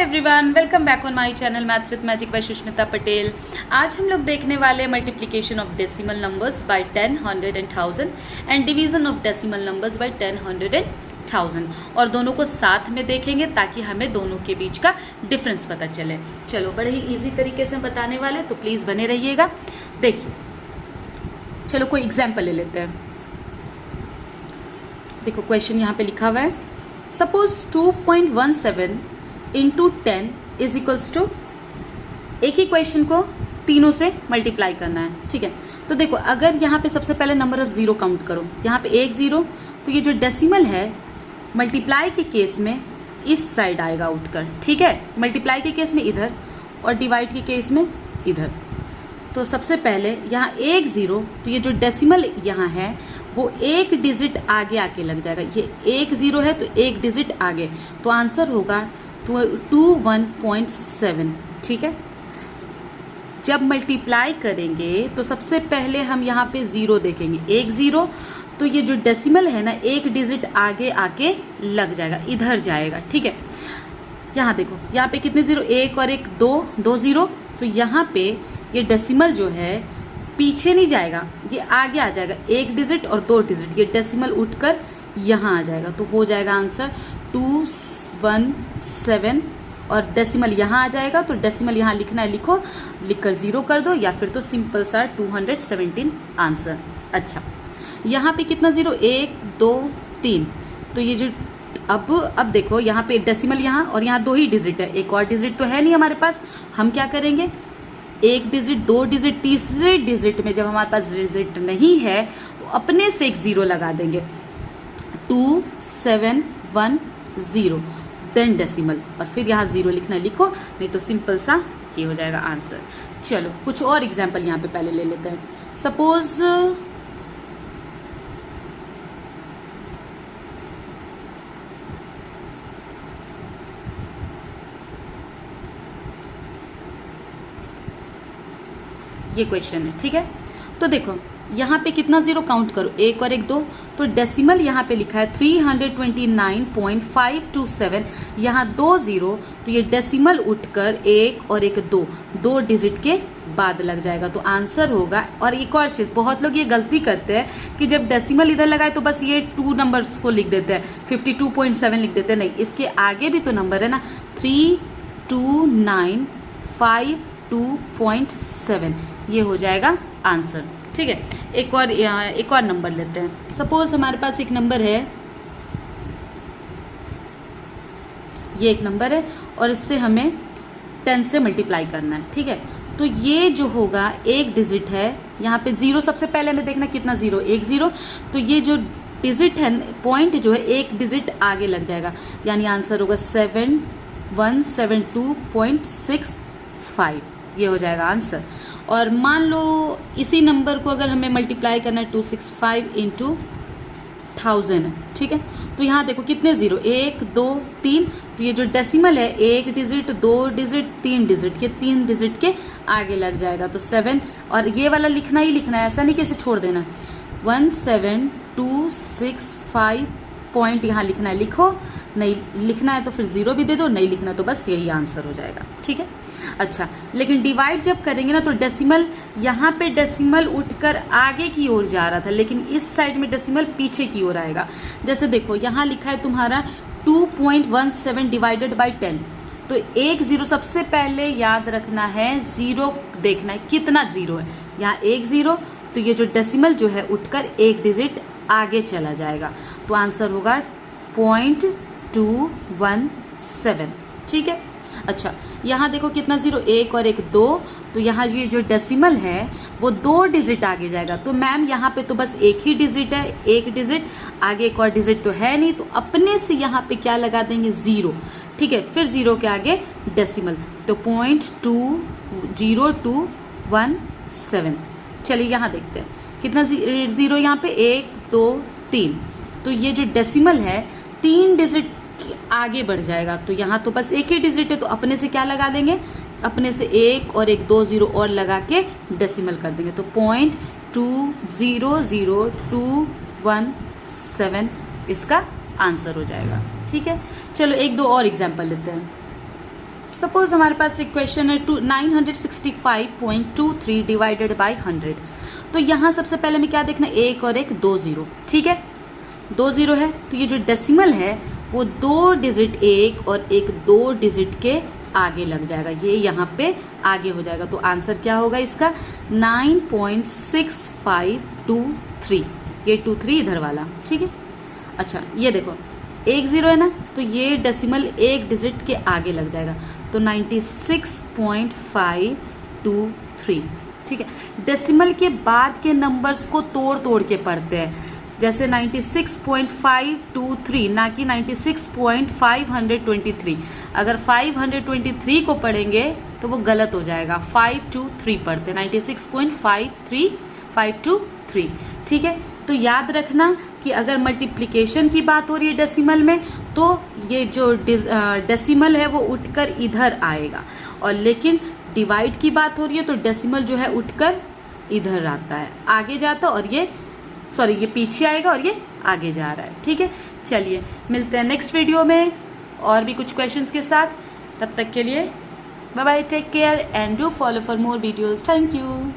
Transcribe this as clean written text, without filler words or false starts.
Everyone, welcome back on my channel maths with magic by Sushmita Patel. आज हम लोग देखने वाले multiplication of decimal numbers by 10, 100 and 1000 and division of decimal numbers by 10, 100 and 1000 और दोनों को साथ में देखेंगे ताकि हमें दोनों के बीच का डिफरेंस पता चले। चलो, बड़े ही ईजी तरीके से बताने वाले, तो प्लीज़ बने रहिएगा। देखिए, चलो कोई एग्जाम्पल ले लेते हैं। देखो, क्वेश्चन यहाँ पे लिखा हुआ है, suppose 2.17 into 10 is equals to, एक ही क्वेश्चन को तीनों से मल्टीप्लाई करना है। ठीक है, तो देखो, अगर यहाँ पे सबसे पहले नंबर ऑफ जीरो काउंट करो, यहाँ पे एक जीरो, तो ये जो डेसिमल है मल्टीप्लाई के केस में इस साइड आएगा उठकर। ठीक है, मल्टीप्लाई के केस में इधर और डिवाइड के केस में इधर। तो सबसे पहले यहाँ एक जीरो, तो ये जो डेसिमल यहाँ है वो एक डिजिट आगे आके लग जाएगा। ये एक जीरो है तो एक डिजिट आगे, तो आंसर होगा 21.7। ठीक है, जब मल्टीप्लाई करेंगे तो सबसे पहले हम यहाँ पे जीरो देखेंगे, एक जीरो, तो ये जो डेसिमल है ना एक डिजिट आगे आके लग जाएगा, इधर जाएगा। ठीक है, यहाँ देखो, यहाँ पे कितने जीरो, एक और एक दो, दो जीरो, तो यहाँ पे ये डेसिमल जो है पीछे नहीं जाएगा, ये आगे आ जाएगा, एक डिजिट और दो डिजिट, ये डेसिमल उठकर यहाँ आ जाएगा, तो हो जाएगा आंसर 217। और डेसिमल यहाँ आ जाएगा, तो डेसिमल यहाँ लिखना है, लिखो, लिखकर जीरो कर दो, या फिर तो सिंपल सा 217 आंसर। अच्छा, यहाँ पे कितना जीरो, एक दो तीन, तो ये जो अब देखो, यहाँ पे डेसिमल यहाँ और यहाँ दो ही डिजिट है, एक और डिजिट तो है नहीं हमारे पास। हम क्या करेंगे, एक डिजिट, दो डिजिट, तीसरे डिजिट में जब हमारे पास डिजिट नहीं है तो अपने से एक जीरो लगा देंगे, 2710, देन डेसिमल, और फिर यहाँ जीरो लिखना, लिखो, नहीं तो सिंपल सा ये हो जाएगा आंसर। चलो, कुछ और एग्जाम्पल यहाँ पे पहले ले लेते हैं। सपोज ये क्वेश्चन है। ठीक है, तो देखो, यहाँ पे कितना जीरो काउंट करो, एक और एक दो, तो डेसिमल यहाँ पे लिखा है 329.527, यहाँ दो जीरो, तो ये डेसिमल उठकर एक और एक दो, दो डिजिट के बाद लग जाएगा, तो आंसर होगा। और एक और चीज़, बहुत लोग ये गलती करते हैं कि जब डेसिमल इधर लगाए तो बस ये टू नंबर को लिख देते हैं, 52.7 लिख देते हैं। नहीं, इसके आगे भी तो नंबर है ना, 32952.7, ये हो जाएगा आंसर। ठीक है, एक और नंबर लेते हैं। सपोज हमारे पास एक नंबर है, ये एक नंबर है और इससे हमें 10 से मल्टीप्लाई करना है। ठीक है, तो ये जो होगा एक डिजिट है, यहाँ पे जीरो, सबसे पहले हमें देखना कितना जीरो, एक जीरो, तो ये जो डिजिट है, पॉइंट जो है एक डिजिट आगे लग जाएगा, यानी आंसर होगा 7172.65, ये हो जाएगा आंसर। और मान लो इसी नंबर को अगर हमें मल्टीप्लाई करना है 265 इंटू 1000 है। ठीक है, तो यहाँ देखो कितने जीरो, एक दो तीन, तो ये जो डेसिमल है एक डिजिट, दो डिजिट, तीन डिजिट, ये तीन डिजिट के आगे लग जाएगा, तो 7, और ये वाला लिखना ही लिखना है, ऐसा नहीं कि इसे छोड़ देना, 17265 पॉइंट यहाँ लिखना है, लिखो, नहीं लिखना है तो फिर जीरो भी दे दो, नहीं लिखना तो बस यही आंसर हो जाएगा। ठीक है, अच्छा, लेकिन डिवाइड जब करेंगे ना तो डेसिमल, यहाँ पे डेसिमल उठकर आगे की ओर जा रहा था, लेकिन इस साइड में डेसिमल पीछे की ओर आएगा। जैसे देखो, यहाँ लिखा है तुम्हारा 2.17 डिवाइडेड बाई 10, तो एक जीरो, सबसे पहले याद रखना है जीरो देखना है कितना जीरो है, यहाँ एक जीरो, तो ये जो डेसिमल जो है उठकर एक डिजिट आगे चला जाएगा, तो आंसर होगा 0.217। ठीक है, अच्छा, यहाँ देखो कितना जीरो, एक और एक दो, तो यहाँ ये जो डेसिमल है वो दो डिजिट आगे जाएगा, तो मैम यहाँ पे तो बस एक ही डिजिट है, एक डिजिट आगे, एक और डिजिट तो है नहीं, तो अपने से यहाँ पे क्या लगा देंगे, जीरो। ठीक है, फिर जीरो के आगे डेसिमल, तो 0.20217। चलिए यहाँ देखते हैं कितना जीरो, यहाँ पे एक दो तीन, तो ये जो डेसिमल है तीन डिजिट आगे बढ़ जाएगा, तो यहाँ तो बस एक ही डिजिट है, तो अपने से क्या लगा देंगे, अपने से एक और एक दो जीरो और लगा के डेसिमल कर देंगे, तो 0.200217 इसका आंसर हो जाएगा। ठीक है, चलो एक दो और एग्जाम्पल लेते हैं। सपोज हमारे पास एक क्वेश्चन है 965.23 डिवाइडेड बाई 100। तो यहाँ सबसे पहले में क्या देखना, एक और एक 2 0, ठीक है, 2 0 है, तो ये जो डेसिमल है वो 2 डिजिट एक और एक 2 डिजिट के आगे लग जाएगा, ये यहाँ पे आगे हो जाएगा। तो आंसर क्या होगा इसका 9.6523, ये 23 इधर वाला, ठीक है। अच्छा ये देखो 1 0 है ना, तो ये डेसिमल एक डिजिट के आगे लग जाएगा, तो 96.523, ठीक है। डेसिमल के बाद के नंबर्स को तोड़ तोड़ के पढ़ते हैं, जैसे 96.523 ना कि 96.523। अगर 523 को पढ़ेंगे तो वो गलत हो जाएगा, 523 पढ़ते, 96.53523, ठीक है। तो याद रखना कि अगर मल्टीप्लिकेशन की बात हो रही है डेसिमल में, तो ये जो डेसिमल है वो उठकर इधर आएगा, और लेकिन डिवाइड की बात हो रही है तो डेसिमल जो है उठकर इधर आता है, आगे जाता है, और ये ये पीछे आएगा और ये आगे जा रहा है, ठीक है। चलिए मिलते हैं नेक्स्ट वीडियो में और भी कुछ क्वेश्चंस के साथ। तब तक के लिए bye bye, take care and do follow for more videos. Thank you.